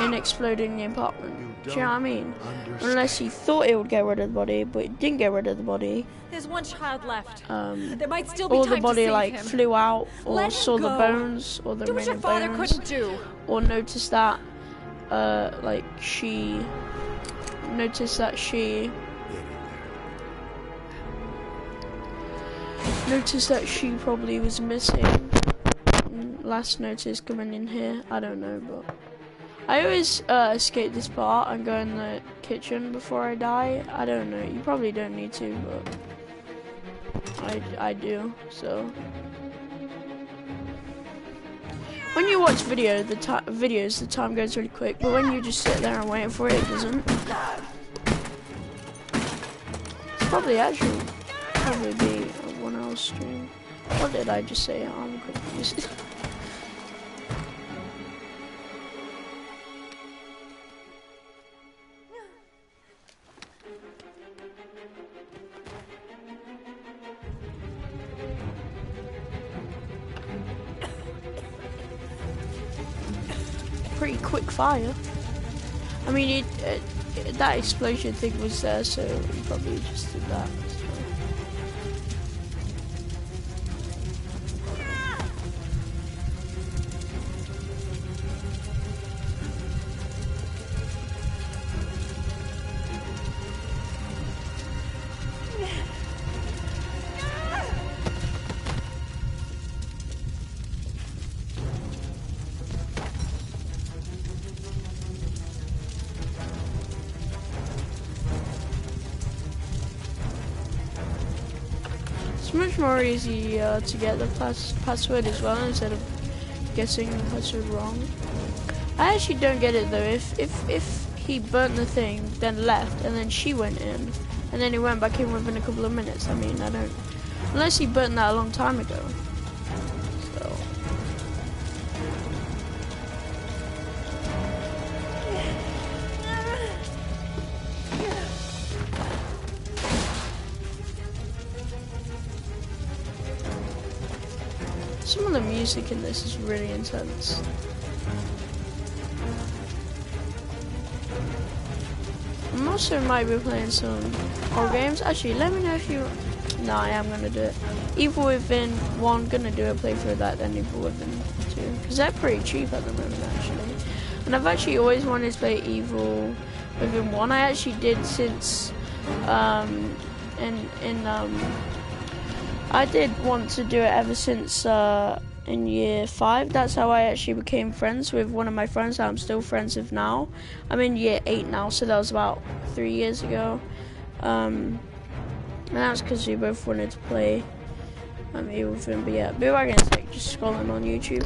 Speaker 1: in exploding the apartment? Do you know what I mean? Unless he thought it would get rid of the body, but it didn't get rid of the body.
Speaker 15: There's one child left. There might still be
Speaker 1: Or
Speaker 15: time
Speaker 1: the body
Speaker 15: to save
Speaker 1: like
Speaker 15: him.
Speaker 1: flew out, or
Speaker 15: Let him
Speaker 1: saw the
Speaker 15: go.
Speaker 1: bones, or the
Speaker 15: Do what your
Speaker 1: remaining
Speaker 15: father
Speaker 1: bones,
Speaker 15: couldn't do.
Speaker 1: or noticed that, like she noticed that she probably was missing. Last notice coming in here. I don't know, but I always escape this part and go in the kitchen before I die. I don't know. You probably don't need to, but I do. So when you watch videos, the time goes really quick. But when you just sit there and wait for it, it doesn't. It's probably be a 1 hour stream. What did I just say? I'm confused. Pretty quick fire. I mean, that explosion thing was there, so he probably just did that. It's much more easy to get the password as well instead of guessing the password wrong. I actually don't get it though. If he burnt the thing, then left, and then she went in, and then he went back in within a couple of minutes. I mean, I don't. Unless he burnt that a long time ago. So. Some of the music in this is really intense. I'm also might be playing some horror games. Actually, let me know if you... No, I am going to do it. Evil Within 1, going to do a playthrough of that, then Evil Within 2. Because they're pretty cheap at the moment, actually. And I've actually always wanted to play Evil Within 1. I actually did since... I did want to do it ever since in year 5. That's how I actually became friends with one of my friends that I'm still friends with now. I'm in year 8 now, so that was about 3 years ago. And that's because we both wanted to play Evil Within. But yeah, be right in a sec, just scrolling on YouTube.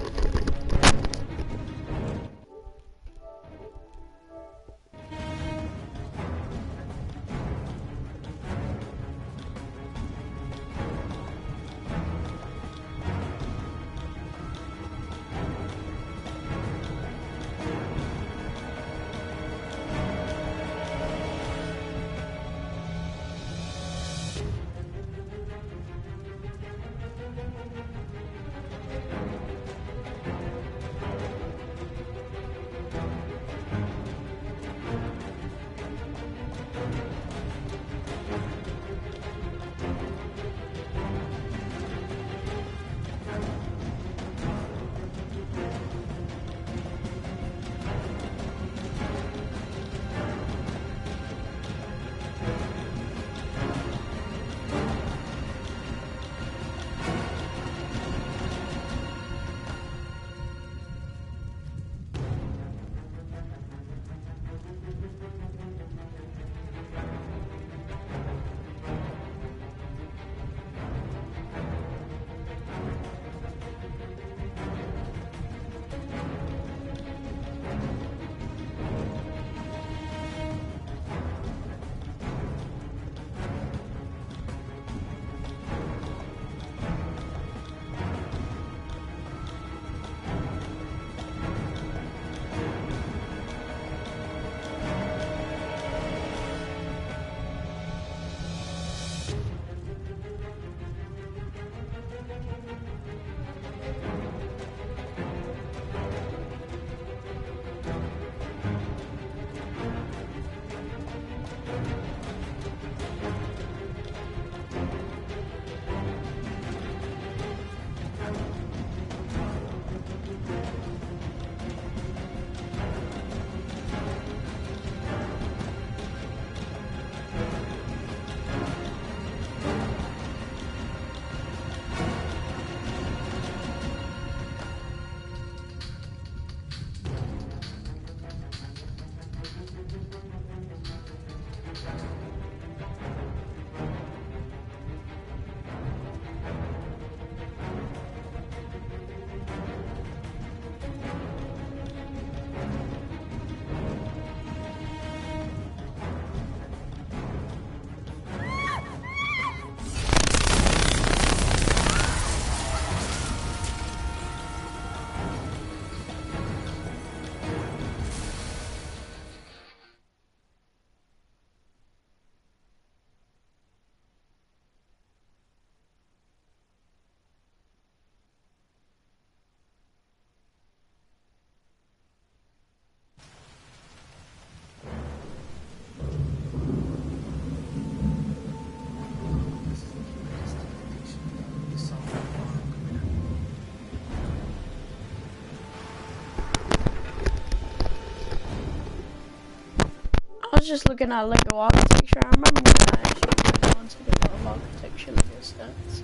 Speaker 1: just looking at Lego architecture. I remember when I actually went on to the Lego architecture Lego stats.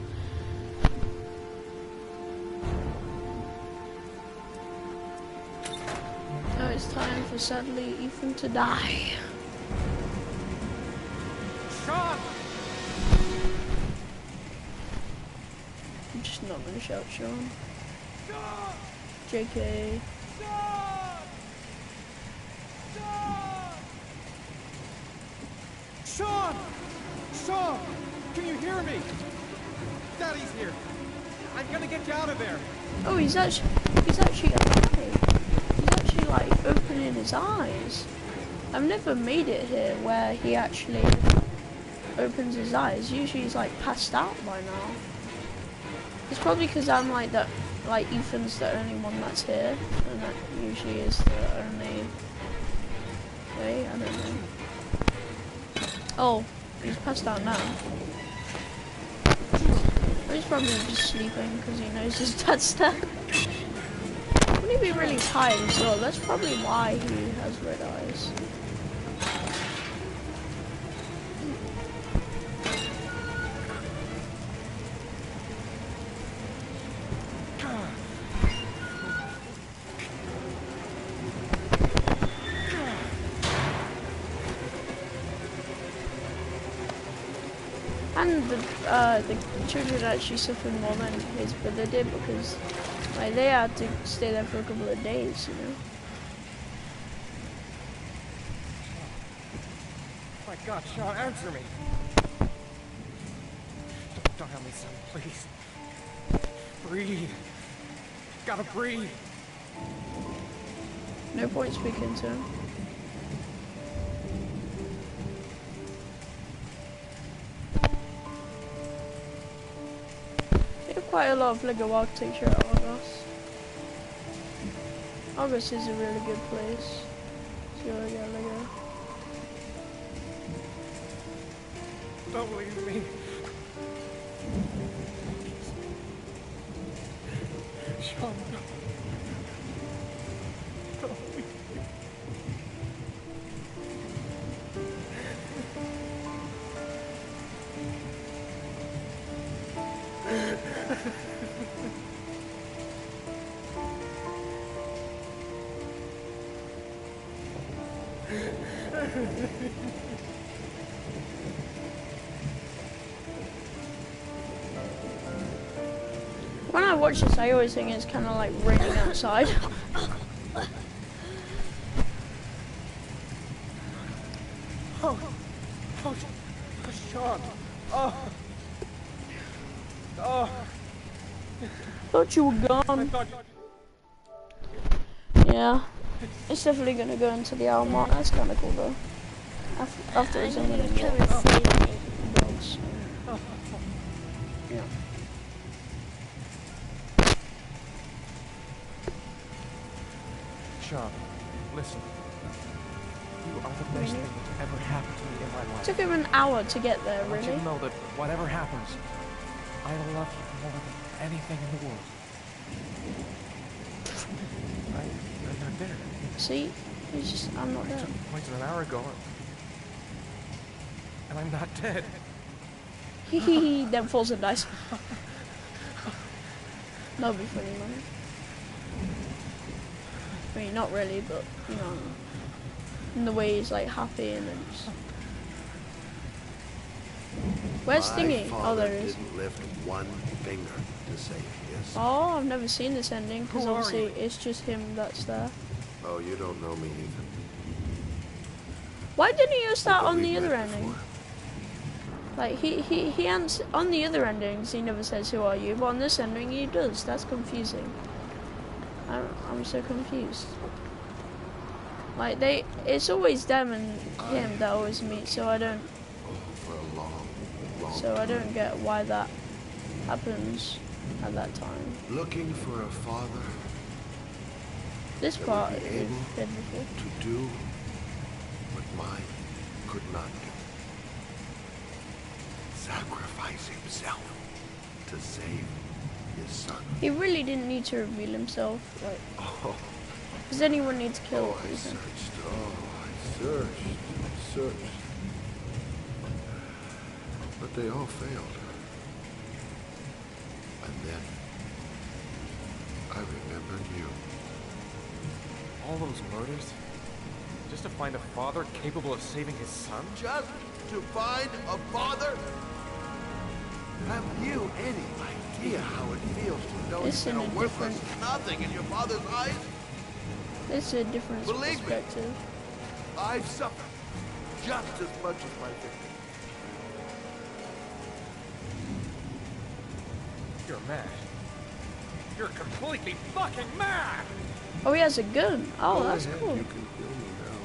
Speaker 1: Now it's time for sadly Ethan to die.
Speaker 3: Sean!
Speaker 1: I'm just not gonna shout Sean. JK.
Speaker 3: Sean! Sean! Can you hear me? Daddy's here. I'm gonna get you out of there.
Speaker 1: Oh, he's actually alive. He's actually like opening his eyes. I've never made it here where he actually opens his eyes. Usually he's like passed out by now. It's probably because I'm like that. Like Ethan's the only one that's here, and that usually is the only way. I don't know. Oh, he's passed out now. Or he's probably just sleeping because he knows his dad's dead. Wouldn't he be really tired as well? That's probably why he has red eyes. And the children actually suffered more than his brother did because like they had to stay there for a couple of days, you know.
Speaker 3: Oh my God, Sean, answer me. Don't help me, son, please. Breathe. Gotta breathe.
Speaker 1: No point speaking to him. Quite a lot of Lego architecture at Argos. Argos is a really good place to go get Lego.
Speaker 3: Don't leave me. Sean, no. Don't leave me.
Speaker 1: When I watch this, I always think it's kind of like raining outside.
Speaker 3: Oh, Sean. Oh.
Speaker 1: Thought you were gone. Yeah, it's definitely gonna go into the hour mark. That's kind of cool though. Afterwards, I'm gonna get dogs. Yeah.
Speaker 5: Sean, listen. You are the best thing that's ever happened to me in my life.
Speaker 1: Took him an hour to get there,
Speaker 5: I want you
Speaker 1: really.
Speaker 5: to know that whatever happens, I love you more than anything in the world. I'm not there.
Speaker 1: See? He's just, I'm not there.
Speaker 5: Pointed an hour ago, and I'm not dead.
Speaker 1: Hehe, then falls and dies. That'll be funny, man. I mean, not really, but, you know, in the way he's, like, happy and then just... Where's Stingy? Oh, there he is.
Speaker 10: Didn't lift one finger to save his son.
Speaker 1: Oh, I've never seen this ending, because obviously it's just him that's there.
Speaker 10: Oh, you don't know me, Ethan.
Speaker 1: Why didn't he use that on the other ending? Like, he on the other endings, he never says, who are you? But on this ending, he does. That's confusing. I'm so confused. Like, it's always them and him that always meet, so I don't... So I don't get why that happens at that time.
Speaker 10: Looking for a father.
Speaker 1: This part is dead before.
Speaker 10: To do what mine could not do. Sacrifice himself to save his son.
Speaker 1: He really didn't need to reveal himself, like.
Speaker 10: Oh.
Speaker 1: Does anyone need to kill Ethan?
Speaker 10: I searched. But they all failed. And then I remembered you.
Speaker 5: All those murders? Just to find a father capable of saving his son?
Speaker 10: Just to find a father? Have you any idea how it feels to know you've been a worthless nothing in your father's eyes?
Speaker 1: It's a different perspective.
Speaker 10: Me, I've suffered just as much as my victim.
Speaker 5: You're mad. You're completely fucking mad!
Speaker 1: Oh, he has a gun. Oh, that's cool.
Speaker 10: You can kill me now.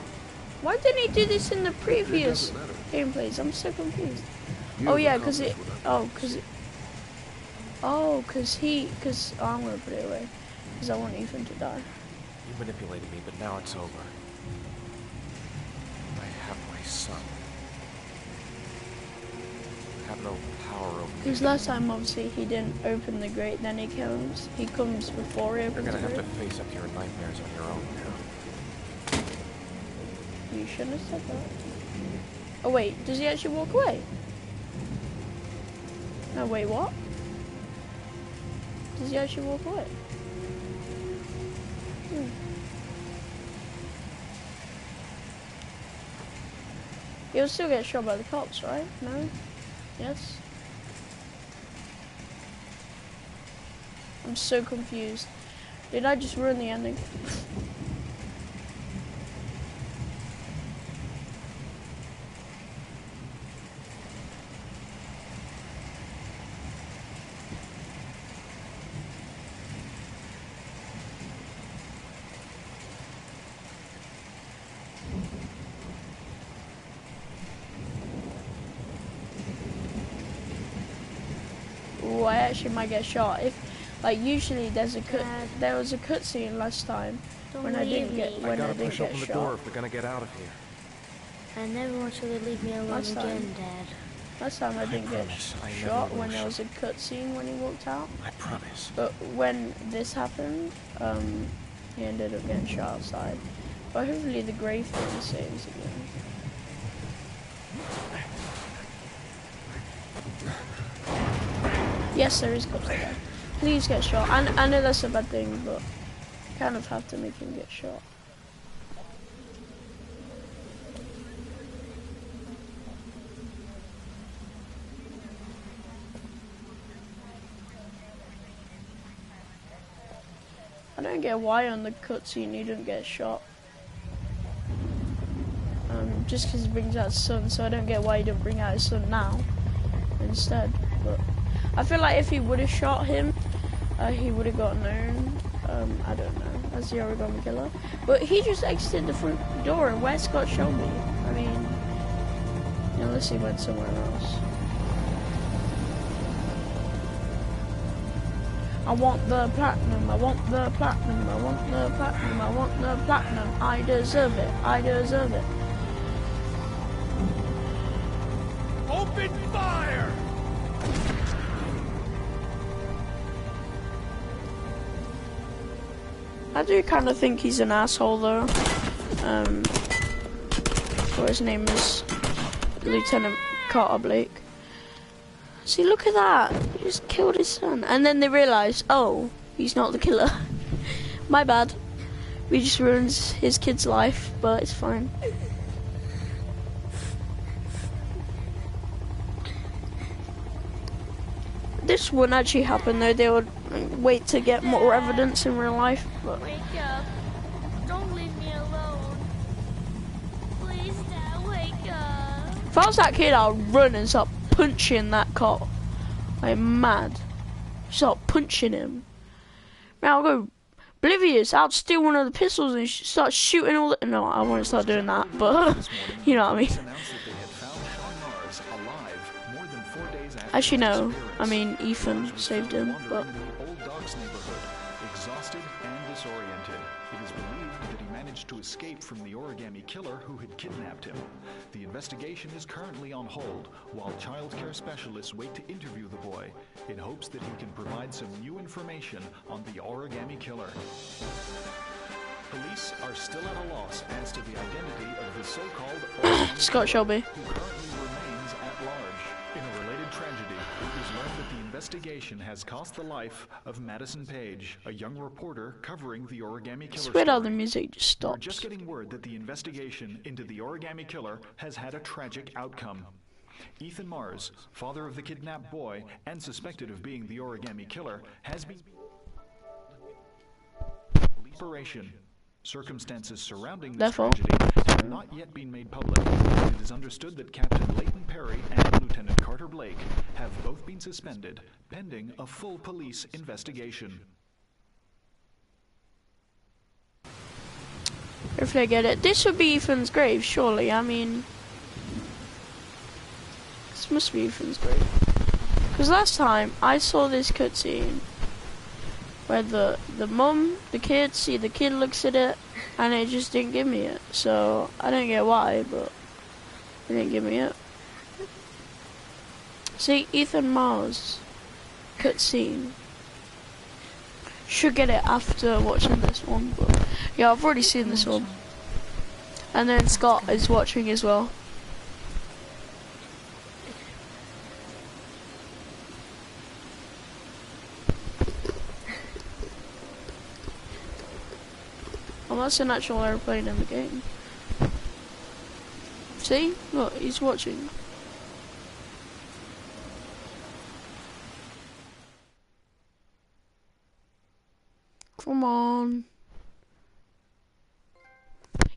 Speaker 1: Why didn't he do this in the previous gameplays? I'm so confused. Oh yeah, because it. Oh, because it. Oh, because I'm gonna put it away. Because I want Ethan to die.
Speaker 5: You manipulated me, but now it's over. I have my son. I have no power over you.
Speaker 1: Because last time, obviously, he didn't open the grate, then he comes before he opens the grate.
Speaker 5: You're gonna have to face up to your nightmares on your own now.
Speaker 1: You shouldn't have said that. Oh wait, does he actually walk away? No, wait, what? Does he actually walk away? He'll still get shot by the cops, right? No? Yes? I'm so confused. Did I just ruin the ending? Ooh, I actually might get shot. If, like, usually there was a cutscene last time when I didn't get shot.
Speaker 5: I gotta push open the door if we're gonna get out of here.
Speaker 11: I never want you to leave me alone again, Dad.
Speaker 1: Last time I didn't get shot when there was a cutscene when he walked out.
Speaker 5: I promise.
Speaker 1: But when this happened, he ended up getting shot outside. But hopefully the grave thing saves again. Yes, there is cops there. Please get shot. I know that's a bad thing, but you kind of have to make him get shot. I don't get why on the cutscene you don't get shot. Just because he brings out his son, so I don't get why he don't bring out his son now instead. But I feel like if he would have shot him, he would have got known. I don't know, as the Origami Killer. But he just exited the front door, and where's Scott Shelby? I mean, unless he went somewhere else. I want the platinum, I want the platinum, I want the platinum, I want the platinum. I deserve it, I deserve it.
Speaker 3: Open fire!
Speaker 1: I do kind of think he's an asshole though. What his name is, Lieutenant Carter Blake. See, look at that. He just killed his son. And then they realised, oh, he's not the killer. My bad. We just ruined his kid's life, but it's fine. This wouldn't actually happen though. They would wait to get more evidence in real life. But
Speaker 11: Wake up. Don't leave me alone. Please, Dad, wake up.
Speaker 1: if I was that kid, I'd run and start punching that cop. I'm mad. Start punching him. Man, I'll go oblivious. I'll steal one of the pistols and start shooting all the... No, I won't start doing that, but you know what I mean. Actually, no. I mean, Ethan saved him, but...
Speaker 16: Exhausted and disoriented, it is believed that he managed to escape from the Origami Killer who had kidnapped him. The investigation is currently on hold, while child care specialists wait to interview the boy, in hopes that he can provide some new information on the Origami Killer. Police are still at a loss as to the identity of the so-called
Speaker 1: Scott Shelby.
Speaker 16: who currently remains at large. In a related tragedy, it was learned that the investigation has cost the life of Madison Page, a young reporter covering the Origami Killer
Speaker 1: It's weird how the
Speaker 16: story.
Speaker 1: music just
Speaker 16: We're
Speaker 1: stops.
Speaker 16: just getting word that the investigation into the Origami Killer has had a tragic outcome. Ethan Mars, father of the kidnapped boy and suspected of being the Origami Killer, has been operation. Circumstances surrounding this tragedy have not yet been made public. It is understood that Captain Leighton Perry and Lieutenant Carter Blake have both been suspended, pending a full police investigation.
Speaker 1: If they get it, this would be Ethan's grave, surely. I mean, this must be Ethan's grave. Because last time I saw this cutscene where the mum, the kid, see the kid looks at it, and it just didn't give me it. So I don't get why, but it didn't give me it. See, Ethan Mars cutscene. Should get it after watching this one, but yeah, I've already seen this one. And then Scott is watching as well. Well, that's an actual airplane in the game. See? Look, he's watching. Come on.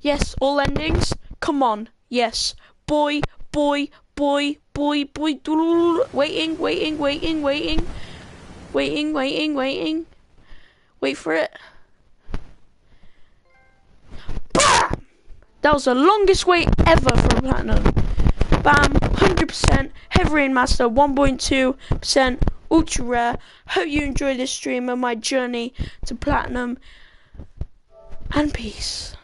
Speaker 1: Yes, all endings. Come on. Yes. Boy, boy, boy, boy, boy. Waiting, waiting, waiting, waiting. Waiting, waiting, waiting. Wait for it. BAM! That was the longest wait ever for Platinum. Bam, 100%. Heavy Rain Master, 1.2%. Ultra rare. Hope you enjoy this stream and my journey to Platinum. And peace.